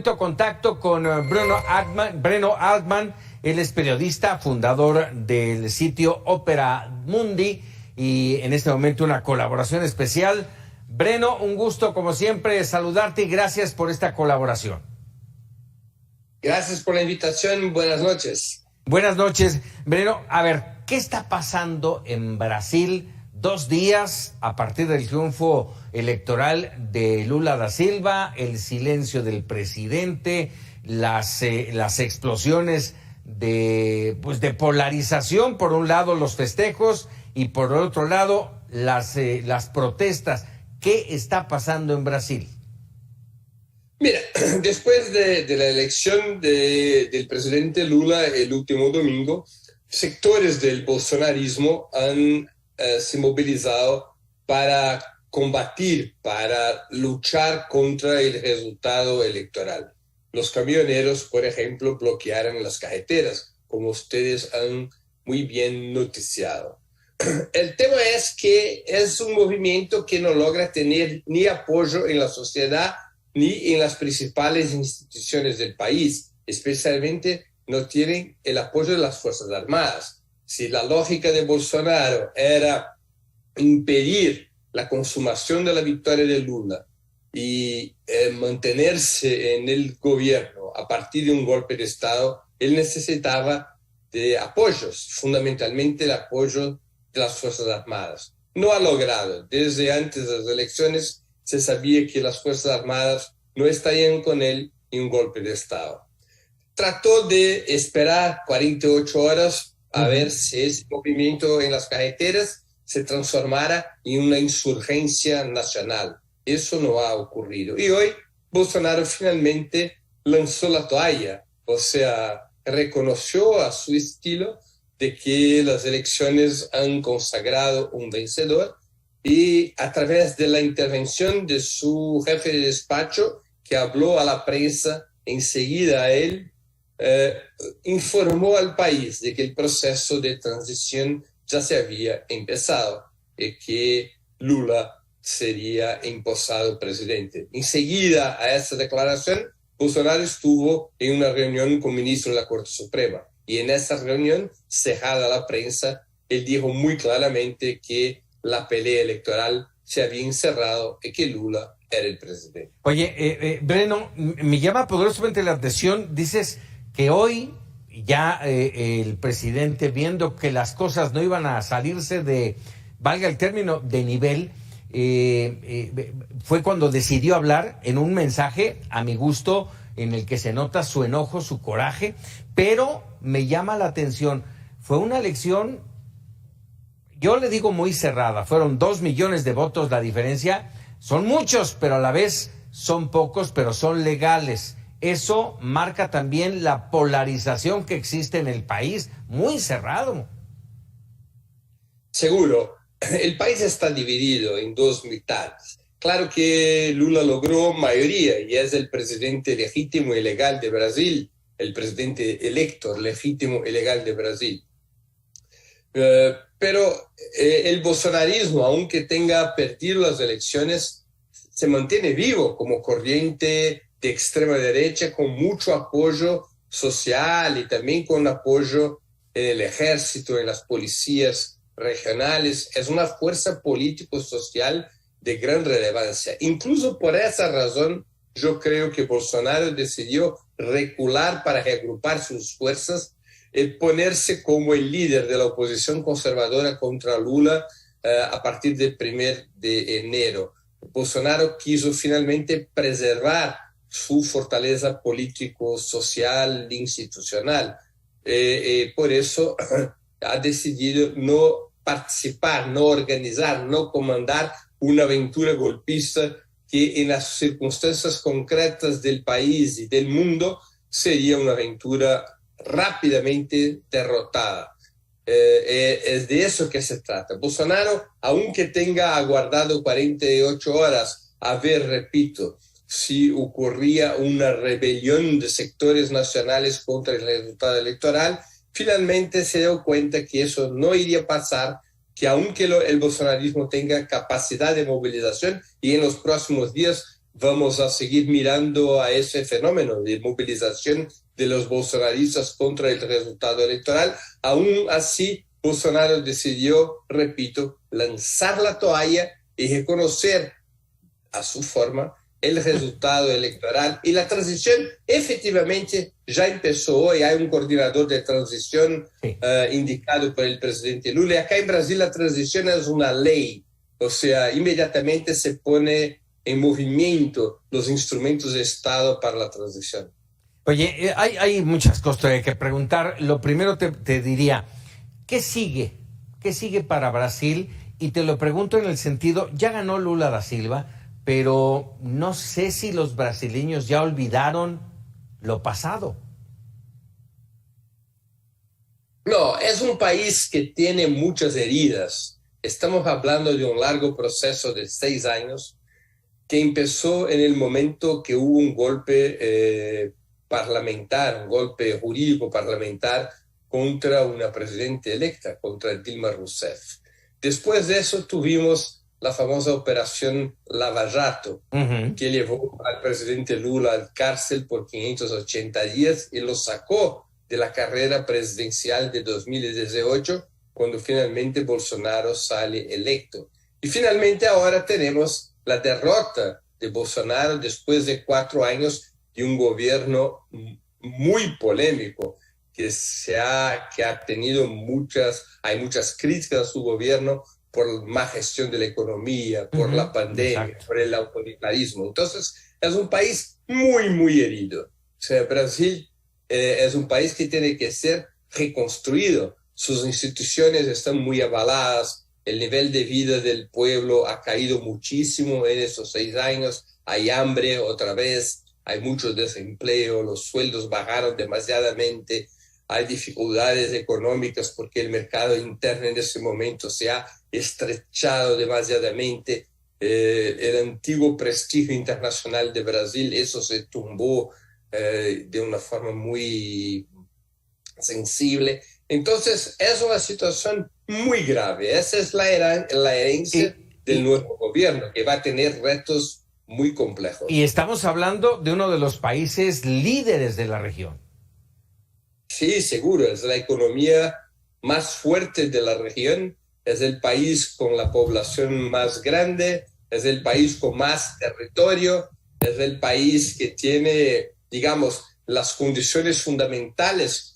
directo contacto con Breno Altman. Él es periodista, fundador del sitio Opera Mundi y en este momento una colaboración especial. Breno, un gusto como siempre saludarte y gracias por esta colaboración. Gracias por la invitación, buenas noches. Buenas noches, Breno. A ver, ¿qué está pasando en Brasil 2 días a partir del triunfo electoral de Lula da Silva, el silencio del presidente, las explosiones de polarización, por un lado los festejos y por otro lado las protestas? ¿Qué está pasando en Brasil? Mira, después de la elección del presidente Lula el último domingo, sectores del bolsonarismo han se movilizado para combatir, para luchar contra el resultado electoral. Los camioneros, por ejemplo, bloquearon las carreteras, como ustedes han muy bien noticiado. El tema es que es un movimiento que no logra tener ni apoyo en la sociedad ni en las principales instituciones del país, especialmente no tienen el apoyo de las Fuerzas Armadas. Si la lógica de Bolsonaro era impedir la consumación de la victoria de Lula y mantenerse en el gobierno a partir de un golpe de Estado, él necesitaba de apoyos, fundamentalmente el apoyo de las Fuerzas Armadas. No ha logrado. Desde antes de las elecciones se sabía que las Fuerzas Armadas no estarían con él en un golpe de Estado. Trató de esperar 48 horas a ver si ese movimiento en las carreteras se transformara en una insurgencia nacional. Eso no ha ocurrido. Y hoy Bolsonaro finalmente lanzó la toalla, o sea, reconoció a su estilo de que las elecciones han consagrado un vencedor y a través de la intervención de su jefe de despacho, que habló a la prensa enseguida a él, informó al país de que el proceso de transición ya se había empezado y que Lula sería empossado presidente. Enseguida a esa declaración, Bolsonaro estuvo en una reunión con ministros de la Corte Suprema y en esa reunión, cerrada a la prensa, él dijo muy claramente que la pelea electoral se había encerrado y que Lula era el presidente. Oye, Breno, me llama poderosamente la atención, dices que hoy ya el presidente, viendo que las cosas no iban a salirse de, valga el término, de nivel, fue cuando decidió hablar en un mensaje, a mi gusto, en el que se nota su enojo, su coraje, pero me llama la atención, fue una elección, yo le digo muy cerrada, fueron 2 millones de votos la diferencia, son muchos, pero a la vez son pocos, pero son legales. Eso marca también la polarización que existe en el país, muy cerrado. Seguro, el país está dividido en 2 mitades. Claro que Lula logró mayoría y es el presidente legítimo y legal de Brasil, el presidente electo legítimo y legal de Brasil. Pero el bolsonarismo, aunque tenga perdido las elecciones, se mantiene vivo como corriente de extrema derecha con mucho apoyo social y también con apoyo en el ejército, en las policías regionales. Es una fuerza político-social de gran relevancia. Incluso por esa razón, yo creo que Bolsonaro decidió recular para reagrupar sus fuerzas y ponerse como el líder de la oposición conservadora contra Lula a partir del 1 de enero. Bolsonaro quiso finalmente preservar su fortaleza político-social institucional. Por eso ha decidido no participar, no organizar, no comandar una aventura golpista que en las circunstancias concretas del país y del mundo sería una aventura rápidamente derrotada. Es de eso que se trata. Bolsonaro, aunque tenga aguardado 48 horas a ver, repito, si ocurría una rebelión de sectores nacionales contra el resultado electoral, finalmente se dio cuenta que eso no iría a pasar, que aunque el bolsonarismo tenga capacidad de movilización y en los próximos días vamos a seguir mirando a ese fenómeno de movilización de los bolsonaristas contra el resultado electoral. Aún así, Bolsonaro decidió, repito, lanzar la toalla y reconocer a su forma el resultado electoral, y la transición efectivamente ya empezó hoy. Hay un coordinador de transición indicado por el presidente Lula, y acá en Brasil la transición es una ley, o sea, inmediatamente se pone en movimiento los instrumentos de Estado para la transición. Oye, hay muchas cosas que preguntar. Lo primero te diría, ¿qué sigue? ¿Qué sigue para Brasil? Y te lo pregunto en el sentido, ya ganó Lula da Silva, pero no sé si los brasileños ya olvidaron lo pasado. No, es un país que tiene muchas heridas. Estamos hablando de un largo proceso de 6 años que empezó en el momento que hubo un golpe parlamentar, un golpe jurídico parlamentar contra una presidenta electa, contra Dilma Rousseff. Después de eso tuvimos la famosa operación Lava Jato, que llevó al presidente Lula al cárcel por 580 días y lo sacó de la carrera presidencial de 2018, cuando finalmente Bolsonaro sale electo. Y finalmente ahora tenemos la derrota de Bolsonaro después de 4 años de un gobierno muy polémico, que ha tenido hay muchas críticas a su gobierno por la gestión de la economía, por la pandemia, exacto, por el autoritarismo. Entonces, es un país muy, muy herido. O sea, Brasil es un país que tiene que ser reconstruido. Sus instituciones están muy avaladas, el nivel de vida del pueblo ha caído muchísimo en esos 6 años, hay hambre otra vez, hay mucho desempleo, los sueldos bajaron demasiadamente, hay dificultades económicas porque el mercado interno en ese momento se ha estrechado demasiadamente. El antiguo prestigio internacional de Brasil, eso se tumbó de una forma muy sensible. Entonces, es una situación muy grave. Esa es la herencia del nuevo gobierno, que va a tener retos muy complejos. Y estamos hablando de uno de los países líderes de la región. Sí, seguro, es la economía más fuerte de la región, es el país con la población más grande, es el país con más territorio, es el país que tiene, digamos, las condiciones fundamentales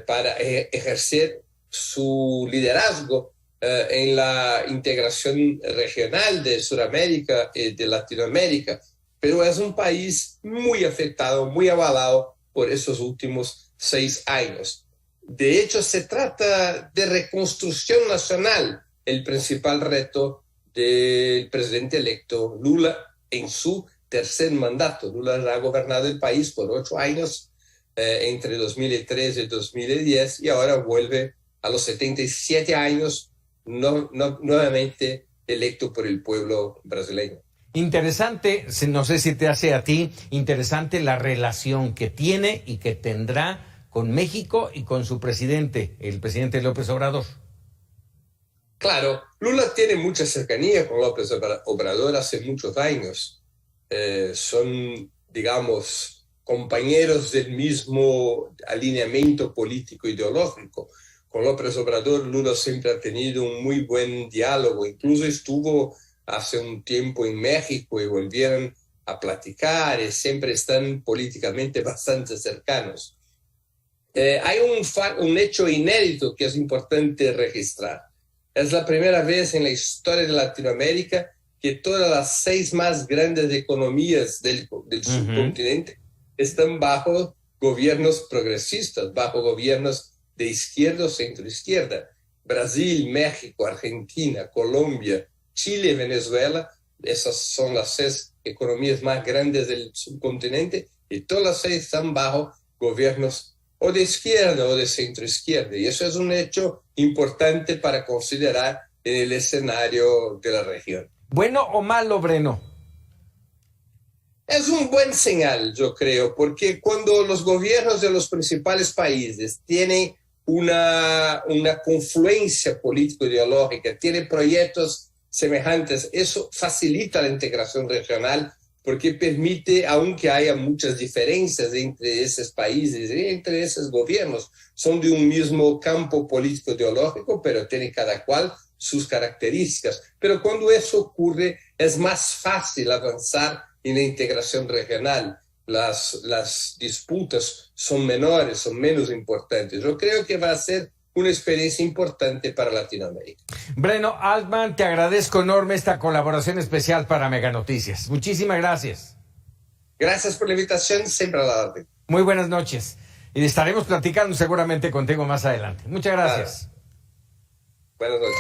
para ejercer su liderazgo en la integración regional de Sudamérica y de Latinoamérica, pero es un país muy afectado, muy avalado por esos últimos 6 años. De hecho, se trata de reconstrucción nacional, el principal reto del presidente electo Lula en su tercer mandato. Lula ha gobernado el país por 8 años, entre 2003 y 2010, y ahora vuelve a los 77 años, nuevamente electo por el pueblo brasileño. Interesante, no sé si te hace a ti interesante la relación que tiene y que tendrá con México y con su presidente, el presidente López Obrador. Claro, Lula tiene mucha cercanía con López Obrador hace muchos años. Son, digamos, compañeros del mismo alineamiento político ideológico. Con López Obrador, Lula siempre ha tenido un muy buen diálogo, incluso estuvo hace un tiempo en México y volvieron a platicar y siempre están políticamente bastante cercanos. Hay un hecho inédito que es importante registrar. Es la primera vez en la historia de Latinoamérica que todas las 6 más grandes economías del subcontinente están bajo gobiernos progresistas, bajo gobiernos de izquierda o centro-izquierda. Brasil, México, Argentina, Colombia, Chile y Venezuela, esas son las 6 economías más grandes del subcontinente, y todas las 6 están bajo gobiernos o de izquierda o de centro-izquierda. Y eso es un hecho importante para considerar en el escenario de la región. ¿Bueno o malo, Breno? Es un buen señal, yo creo, porque cuando los gobiernos de los principales países tienen una confluencia político-ideológica, tienen proyectos semejantes, eso facilita la integración regional porque permite, aunque haya muchas diferencias entre esos países, entre esos gobiernos, son de un mismo campo político ideológico, pero tienen cada cual sus características. Pero cuando eso ocurre, es más fácil avanzar en la integración regional. Las disputas son menores, son menos importantes. Yo creo que va a ser una experiencia importante para Latinoamérica. Breno Altman, te agradezco enorme esta colaboración especial para Mega Noticias. Muchísimas gracias. Gracias por la invitación, siempre a la orden. Muy buenas noches. Y estaremos platicando seguramente contigo más adelante. Muchas gracias. Buenas noches.